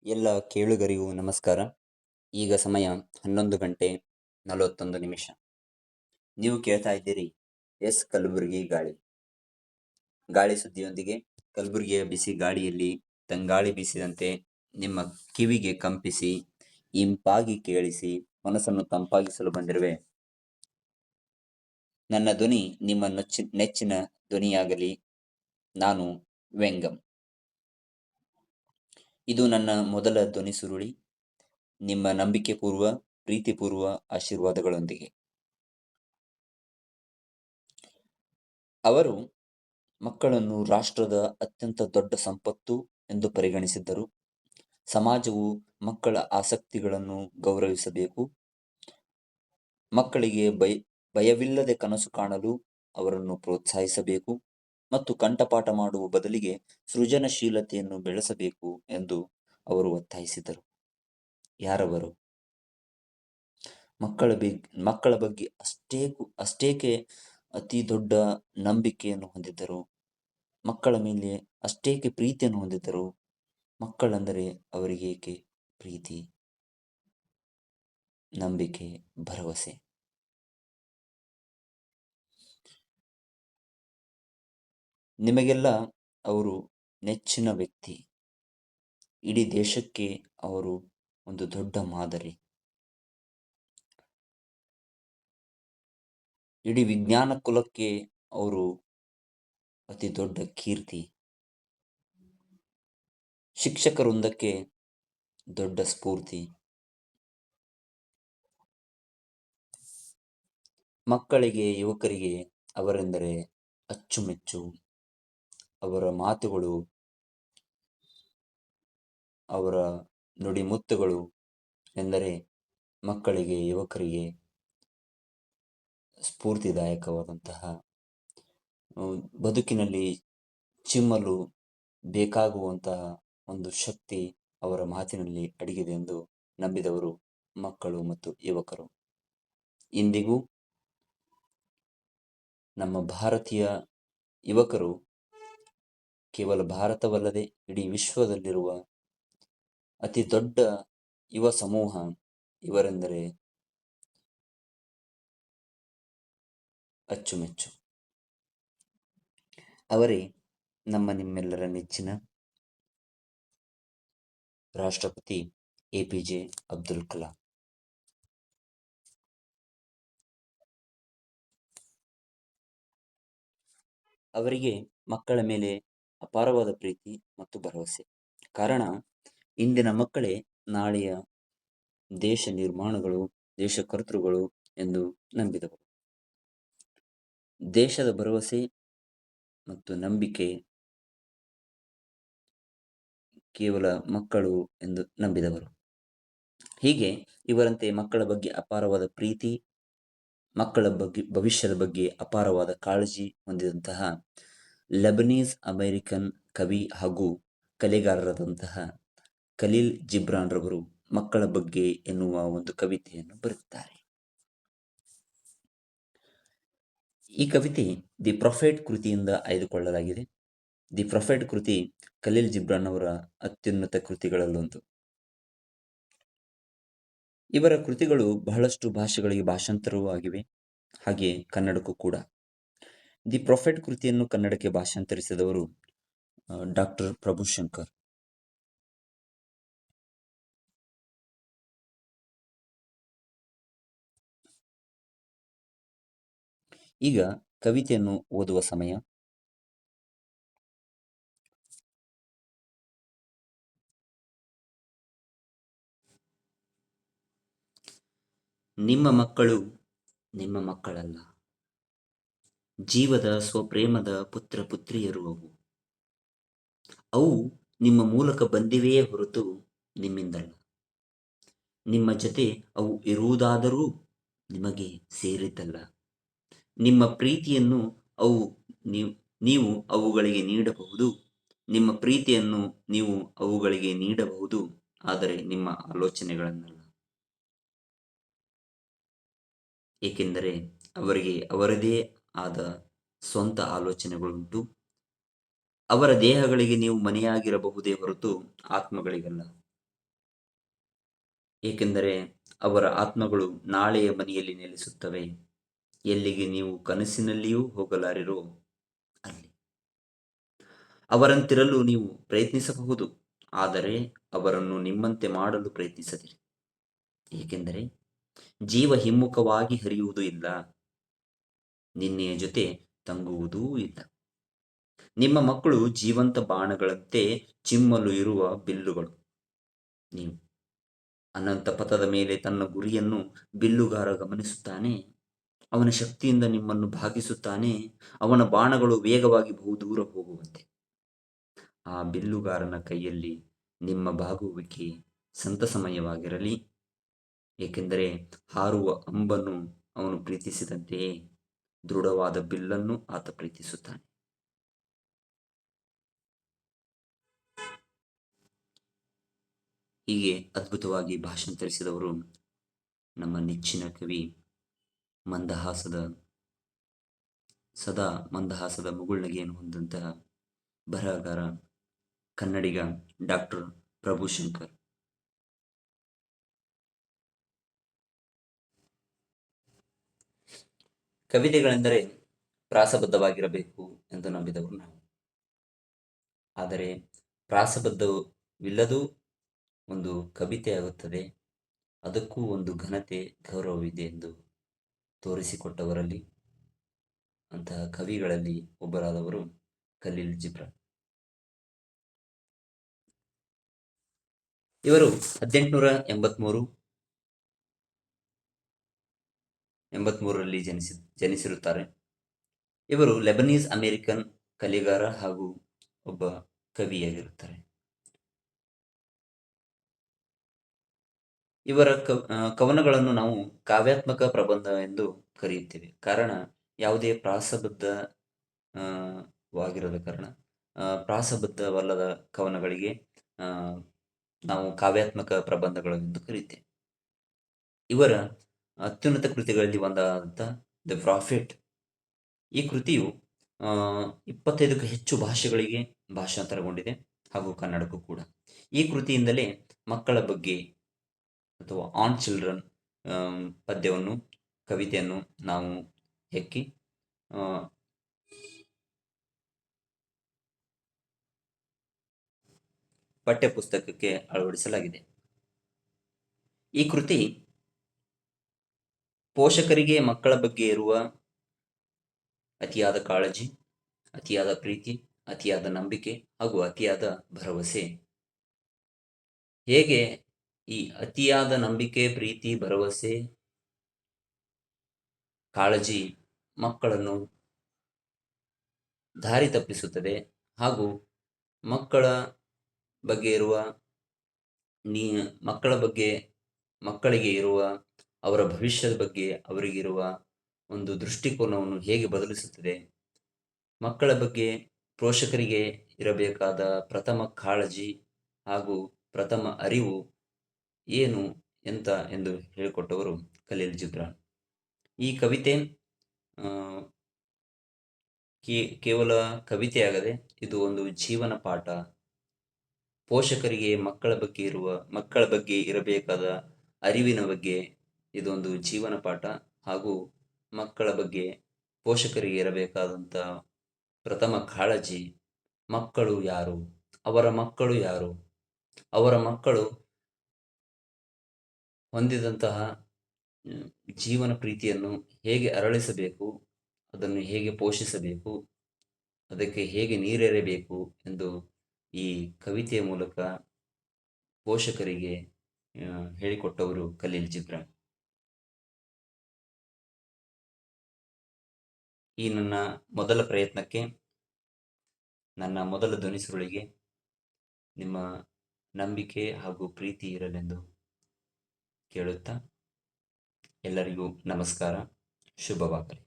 ಎಲ್ಲ ಕೇಳುಗರಿಗೂ ನಮಸ್ಕಾರ. ಈಗ ಸಮಯ 11:41. ನೀವು ಕೇಳ್ತಾ ಇದ್ದೀರಿ ಕಲಬುರಗಿ ಗಾಳಿ. ಗಾಳಿ ಸುದ್ದಿಯೊಂದಿಗೆ ಕಲಬುರಗಿಯ ಬಿಸಿ ಗಾಳಿಯಲ್ಲಿ ತಂಗಾಳಿ ಬೀಸಿದಂತೆ ನಿಮ್ಮ ಕಿವಿಗೆ ಕಂಪಿಸಿ, ಇಂಪಾಗಿ ಕೇಳಿಸಿ, ಮನಸ್ಸನ್ನು ತಂಪಾಗಿಸಲು ಬಂದಿರುವೆ. ನನ್ನ ಧ್ವನಿ ನಿಮ್ಮ ನೆಚ್ಚಿನ ಧ್ವನಿಯಾಗಲಿ. ನಾನು ವೆಂಗಮ್. ಇದು ನನ್ನ ಮೊದಲ ಧ್ವನಿ ಸುರುಳಿ. ನಿಮ್ಮ ನಂಬಿಕೆಪೂರ್ವ, ಪ್ರೀತಿಪೂರ್ವ ಆಶೀರ್ವಾದಗಳೊಂದಿಗೆ. ಅವರು ಮಕ್ಕಳನ್ನು ರಾಷ್ಟ್ರದ ಅತ್ಯಂತ ದೊಡ್ಡ ಸಂಪತ್ತು ಎಂದು ಪರಿಗಣಿಸಿದ್ದರು. ಸಮಾಜವು ಮಕ್ಕಳ ಆಸಕ್ತಿಗಳನ್ನು ಗೌರವಿಸಬೇಕು. ಮಕ್ಕಳಿಗೆ ಭಯವಿಲ್ಲದೆ ಕನಸು ಕಾಣಲು ಅವರನ್ನು ಪ್ರೋತ್ಸಾಹಿಸಬೇಕು ಮತ್ತು ಕಂಠಪಾಠ ಮಾಡುವ ಬದಲಿಗೆ ಸೃಜನಶೀಲತೆಯನ್ನು ಬೆಳೆಸಬೇಕು ಎಂದು ಅವರು ಒತ್ತಾಯಿಸಿದರು. ಯಾರವರು? ಮಕ್ಕಳ ಬಗ್ಗೆ ಅಷ್ಟೇಕೆ ಅತಿ ದೊಡ್ಡ ನಂಬಿಕೆಯನ್ನು ಹೊಂದಿದ್ದರು. ಮಕ್ಕಳ ಮೇಲೆ ಅಷ್ಟೇಕೆ ಪ್ರೀತಿಯನ್ನು ಹೊಂದಿದ್ದರು. ಮಕ್ಕಳೆಂದರೆ ಅವರಿಗೇಕೆ ಪ್ರೀತಿ, ನಂಬಿಕೆ, ಭರವಸೆ. ನಿಮಗೆಲ್ಲ ಅವರು ನೆಚ್ಚಿನ ವ್ಯಕ್ತಿ. ಇಡೀ ದೇಶಕ್ಕೆ ಅವರು ಒಂದು ದೊಡ್ಡ ಮಾದರಿ. ಇಡೀ ವಿಜ್ಞಾನ ಕುಲಕ್ಕೆ ಅವರು ಅತಿ ದೊಡ್ಡ ಕೀರ್ತಿ. ಶಿಕ್ಷಕ ವೃಂದಕ್ಕೆ ದೊಡ್ಡ ಸ್ಫೂರ್ತಿ. ಮಕ್ಕಳಿಗೆ, ಯುವಕರಿಗೆ ಅವರೆಂದರೆ ಅಚ್ಚುಮೆಚ್ಚು. ಅವರ ಮಾತುಗಳು, ಅವರ ನುಡಿಮುತ್ತುಗಳು ಎಂದರೆ ಮಕ್ಕಳಿಗೆ, ಯುವಕರಿಗೆ ಸ್ಫೂರ್ತಿದಾಯಕವಾದಂತಹ, ಬದುಕಿನಲ್ಲಿ ಚಿಮ್ಮಲು ಬೇಕಾಗುವಂತಹ ಒಂದು ಶಕ್ತಿ ಅವರ ಮಾತಿನಲ್ಲಿ ಅಡಗಿದೆ ಎಂದು ನಂಬಿದವರು ಮಕ್ಕಳು ಮತ್ತು ಯುವಕರು. ಇಂದಿಗೂ ನಮ್ಮ ಭಾರತೀಯ ಯುವಕರು ಕೇವಲ ಭಾರತವಲ್ಲದೆ ಇಡೀ ವಿಶ್ವದಲ್ಲಿರುವ ಅತಿ ದೊಡ್ಡ ಯುವ ಸಮೂಹ. ಇವರೆಂದರೆ ಅಚ್ಚುಮೆಚ್ಚು. ಅವರೇ ನಮ್ಮ ನಿಮ್ಮೆಲ್ಲರ ನೆಚ್ಚಿನ ರಾಷ್ಟ್ರಪತಿ APJ ಅಬ್ದುಲ್ ಕಲಾಂ. ಅವರಿಗೆ ಮಕ್ಕಳ ಮೇಲೆ ಅಪಾರವಾದ ಪ್ರೀತಿ ಮತ್ತು ಭರವಸೆ. ಕಾರಣ, ಇಂದಿನ ಮಕ್ಕಳೇ ನಾಳೆಯ ದೇಶ ನಿರ್ಮಾಣಗಳು, ದೇಶಕರ್ತೃಗಳು ಎಂದು ನಂಬಿದವರು. ದೇಶದ ಭರವಸೆ ಮತ್ತು ನಂಬಿಕೆ ಕೇವಲ ಮಕ್ಕಳು ಎಂದು ನಂಬಿದವರು. ಹೀಗೆ ಇವರಂತೆ ಮಕ್ಕಳ ಬಗ್ಗೆ ಅಪಾರವಾದ ಪ್ರೀತಿ, ಮಕ್ಕಳ ಬಗ್ಗೆ ಭವಿಷ್ಯದ ಬಗ್ಗೆ ಅಪಾರವಾದ ಕಾಳಜಿ ಹೊಂದಿದಂತಹ ಲೆಬನೀಸ್ ಅಮೆರಿಕನ್ ಕವಿ ಹಾಗೂ ಕಲೆಗಾರರಾದಂತಹ ಖಲೀಲ್ ಜಿಬ್ರಾನ್ ರವರು ಮಕ್ಕಳ ಬಗ್ಗೆ ಎನ್ನುವ ಒಂದು ಕವಿತೆಯನ್ನು ಬರೆದಿದ್ದಾರೆ. ಈ ಕವಿತೆ ದಿ ಪ್ರೊಫೆಟ್ ಕೃತಿಯಿಂದ ಆಯ್ದುಕೊಳ್ಳಲಾಗಿದೆ. ದಿ ಪ್ರೊಫೆಟ್ ಕೃತಿ ಖಲೀಲ್ ಜಿಬ್ರಾನ್ ಅವರ ಅತ್ಯುನ್ನತ ಕೃತಿಗಳಲ್ಲೊಂದು. ಇವರ ಕೃತಿಗಳು ಬಹಳಷ್ಟು ಭಾಷೆಗಳಿಗೆ ಭಾಷಾಂತರವೂ ಆಗಿವೆ, ಹಾಗೆ ಕನ್ನಡಕ್ಕೂ ಕೂಡ. ದಿ ಪ್ರೊಫೆಟ್ ಕೃತಿಯನ್ನು ಕನ್ನಡಕ್ಕೆ ಭಾಷಾಂತರಿಸಿದವರು ಡಾಕ್ಟರ್ ಪ್ರಭುಶಂಕರ್. ಈಗ ಕವಿತೆಯನ್ನು ಓದುವ ಸಮಯ. ನಿಮ್ಮ ಮಕ್ಕಳು ನಿಮ್ಮ ಮಕ್ಕಳಲ್ಲ. ಜೀವದ ಸ್ವಪ್ರೇಮದ ಪುತ್ರ ಪುತ್ರಿಯರು ಅವು. ಅವು ನಿಮ್ಮ ಮೂಲಕ ಬಂದಿವೆಯೇ ಹೊರತು ನಿಮ್ಮಿಂದಲ್ಲ. ನಿಮ್ಮ ಜೊತೆ ಅವು ಇರುವುದಾದರೂ ನಿಮಗೆ ಸೇರಿದ್ದಲ್ಲ. ನಿಮ್ಮ ಪ್ರೀತಿಯನ್ನು ನೀವು ಅವುಗಳಿಗೆ ನೀಡಬಹುದು. ನಿಮ್ಮ ಪ್ರೀತಿಯನ್ನು ನೀವು ಅವುಗಳಿಗೆ ನೀಡಬಹುದು, ಆದರೆ ನಿಮ್ಮ ಆಲೋಚನೆಗಳನ್ನಲ್ಲ. ಏಕೆಂದರೆ ಅವರಿಗೆ ಅವರದೇ ಆದ ಸ್ವಂತ ಆಲೋಚನೆಗಳುಂಟು. ಅವರ ದೇಹಗಳಿಗೆ ನೀವು ಮನೆಯಾಗಿರಬಹುದೇ ಹೊರತು ಆತ್ಮಗಳಿಗಲ್ಲ. ಏಕೆಂದರೆ ಅವರ ಆತ್ಮಗಳು ನಾಳೆಯ ಮನೆಯಲ್ಲಿ ನೆಲೆಸುತ್ತವೆ. ಎಲ್ಲಿಗೆ ನೀವು ಕನಸಿನಲ್ಲಿಯೂ ಹೋಗಲಾರಿರೋ ಅಲ್ಲಿ. ಅವರಂತಿರಲು ನೀವು ಪ್ರಯತ್ನಿಸಬಹುದು, ಆದರೆ ಅವರನ್ನು ನಿಮ್ಮಂತೆ ಮಾಡಲು ಪ್ರಯತ್ನಿಸದಿರಿ. ಏಕೆಂದರೆ ಜೀವ ಹಿಮ್ಮುಖವಾಗಿ ಹರಿಯುವುದೂ ಇಲ್ಲ, ನಿನ್ನೆಯ ಜೊತೆ ತಂಗುವುದೂ ಇಲ್ಲ. ನಿಮ್ಮ ಮಕ್ಕಳು ಜೀವಂತ ಬಾಣಗಳಂತೆ ಚಿಮ್ಮಲು ಇರುವ ಬಿಲ್ಲುಗಳು. ನೀವು ಅನಂತ ಪಥದ ಮೇಲೆ ತನ್ನ ಗುರಿಯನ್ನು ಬಿಲ್ಲುಗಾರ ಗಮನಿಸುತ್ತಾನೆ. ಅವನ ಶಕ್ತಿಯಿಂದ ನಿಮ್ಮನ್ನು ಭಾಗಿಸುತ್ತಾನೆ. ಅವನ ಬಾಣಗಳು ವೇಗವಾಗಿ ಬಹುದೂರ ಹೋಗುವಂತೆ. ಆ ಬಿಲ್ಲುಗಾರನ ಕೈಯಲ್ಲಿ ನಿಮ್ಮ ಬಾಗುವಿಕೆ ಸಂತಸಮಯವಾಗಿರಲಿ, ಏಕೆಂದರೆ ಹಾರುವ ಅಂಬನ್ನು ಅವನು ಪ್ರೀತಿಸಿದಂತೆಯೇ ದೃಢವಾದ ಬಿಲ್ಲನ್ನು ಆತ ಪ್ರೀತಿಸುತ್ತಾನೆ. ಹೀಗೆ ಅದ್ಭುತವಾಗಿ ಭಾಷಾಂತರಿಸಿದವರು ನಮ್ಮ ನೆಚ್ಚಿನ ಕವಿ, ಮಂದಹಾಸದ ಸದಾ ಮಂದಹಾಸದ ಮುಗುಳ್ನಗೆಯನ್ನು ಹೊಂದಂತಹ ಬರಹಗಾರ, ಕನ್ನಡಿಗ ಡಾಕ್ಟರ್ ಪ್ರಭುಶಂಕರ್. ಕವಿತೆಗಳೆಂದರೆ ಪ್ರಾಸಬದ್ಧವಾಗಿರಬೇಕು ಎಂದು ನಂಬಿದವರು ನಾವು. ಆದರೆ ಪ್ರಾಸಬದ್ಧವಿಲ್ಲದೂ ಒಂದು ಕವಿತೆ ಆಗುತ್ತದೆ, ಅದಕ್ಕೂ ಒಂದು ಘನತೆ, ಗೌರವವಿದೆ ಎಂದು ತೋರಿಸಿಕೊಟ್ಟವರಲ್ಲಿ, ಅಂತಹ ಕವಿಗಳಲ್ಲಿ ಒಬ್ಬರಾದವರು ಖಲೀಲ್ ಜಿಬ್ರಾನ್. ಇವರು 1883ರಲ್ಲಿ ಜನಿಸಿರುತ್ತಾರೆ. ಇವರು ಲೆಬನೀಸ್ ಅಮೇರಿಕನ್ ಕಲೆಗಾರ ಹಾಗೂ ಒಬ್ಬ ಕವಿಯಾಗಿರುತ್ತಾರೆ. ಇವರ ಕವನಗಳನ್ನು ನಾವು ಕಾವ್ಯಾತ್ಮಕ ಪ್ರಬಂಧ ಎಂದು ಕರೆಯುತ್ತೇವೆ. ಕಾರಣ ಯಾವುದೇ ವಾಗಿರದ ಕಾರಣ ಪ್ರಾಸಬದ್ಧವಲ್ಲದ ಕವನಗಳಿಗೆ ನಾವು ಕಾವ್ಯಾತ್ಮಕ ಪ್ರಬಂಧಗಳು ಎಂದು ಕರೆಯುತ್ತೇವೆ. ಇವರ ಅತ್ಯುನ್ನತ ಕೃತಿಗಳಲ್ಲಿ ಒಂದಾದಂಥ ದ ಪ್ರಾಫಿಟ್, ಈ ಕೃತಿಯು 25ಕ್ಕೂ ಹೆಚ್ಚು ಭಾಷೆಗಳಿಗೆ ಭಾಷಾಂತರಗೊಂಡಿದೆ ಹಾಗೂ ಕನ್ನಡಕ್ಕೂ ಕೂಡ. ಈ ಕೃತಿಯಿಂದಲೇ ಮಕ್ಕಳ ಬಗ್ಗೆ ಅಥವಾ ಆನ್ ಚಿಲ್ಡ್ರನ್ ಪದ್ಯವನ್ನು, ಕವಿತೆಯನ್ನು ನಾವು ಹೆಕ್ಕಿ ಪಠ್ಯಪುಸ್ತಕಕ್ಕೆ ಅಳವಡಿಸಲಾಗಿದೆ. ಈ ಕೃತಿ ಪೋಷಕರಿಗೆ ಮಕ್ಕಳ ಬಗ್ಗೆ ಇರುವ ಅತಿಯಾದ ಕಾಳಜಿ, ಅತಿಯಾದ ಪ್ರೀತಿ, ಅತಿಯಾದ ನಂಬಿಕೆ ಹಾಗೂ ಅತಿಯಾದ ಭರವಸೆ, ಹೇಗೆ ಈ ಅತಿಯಾದ ನಂಬಿಕೆ, ಪ್ರೀತಿ, ಭರವಸೆ, ಕಾಳಜಿ ಮಕ್ಕಳನ್ನು ದಾರಿ ತಪ್ಪಿಸುತ್ತದೆ ಹಾಗೂ ಮಕ್ಕಳ ಬಗ್ಗೆ ಇರುವ ಮಕ್ಕಳಿಗೆ ಇರುವ ಅವರ ಭವಿಷ್ಯದ ಬಗ್ಗೆ ಅವರಿಗಿರುವ ಒಂದು ದೃಷ್ಟಿಕೋನವನ್ನು ಹೇಗೆ ಬದಲಿಸುತ್ತದೆ, ಮಕ್ಕಳ ಬಗ್ಗೆ ಪೋಷಕರಿಗೆ ಇರಬೇಕಾದ ಪ್ರಥಮ ಕಾಳಜಿ ಹಾಗೂ ಪ್ರಥಮ ಅರಿವು ಏನು ಎಂತ ಎಂದು ಹೇಳಿಕೊಟ್ಟವರು ಖಲೀಲ್ ಜಿಬ್ರಾನ್. ಈ ಕವಿತೆ ಕೇವಲ ಕವಿತೆಯಾಗದೆ ಇದು ಒಂದು ಜೀವನ ಪಾಠ. ಪೋಷಕರಿಗೆ ಮಕ್ಕಳ ಬಗ್ಗೆ ಇರಬೇಕಾದ ಅರಿವಿನ ಬಗ್ಗೆ ಇದೊಂದು ಜೀವನ ಪಾಠ ಹಾಗೂ ಮಕ್ಕಳ ಬಗ್ಗೆ ಪೋಷಕರಿಗೆ ಇರಬೇಕಾದಂಥ ಪ್ರಥಮ ಕಾಳಜಿ, ಮಕ್ಕಳು ಯಾರು, ಅವರ ಮಕ್ಕಳು ಯಾರು, ಅವರ ಮಕ್ಕಳು ಹೊಂದಿದಂತಹ ಜೀವನ ಪ್ರೀತಿಯನ್ನು ಹೇಗೆ ಅರಳಿಸಬೇಕು, ಅದನ್ನು ಹೇಗೆ ಪೋಷಿಸಬೇಕು, ಅದಕ್ಕೆ ಹೇಗೆ ನೀರೆರೆಬೇಕು ಎಂದು ಈ ಕವಿತೆಯ ಮೂಲಕ ಪೋಷಕರಿಗೆ ಹೇಳಿಕೊಟ್ಟವರು ಖಲೀಲ್ ಜಿಬ್ರಾನ್. ಈ ನನ್ನ ಮೊದಲ ಪ್ರಯತ್ನಕ್ಕೆ, ನನ್ನ ಮೊದಲ ಧ್ವನಿ ಸುರುಳಿಗೆ ನಿಮ್ಮ ನಂಬಿಕೆ ಹಾಗೂ ಪ್ರೀತಿ ಇರಲೆಂದು ಕೇಳುತ್ತಾ ಎಲ್ಲರಿಗೂ ನಮಸ್ಕಾರ, ಶುಭವಾಗಲಿ.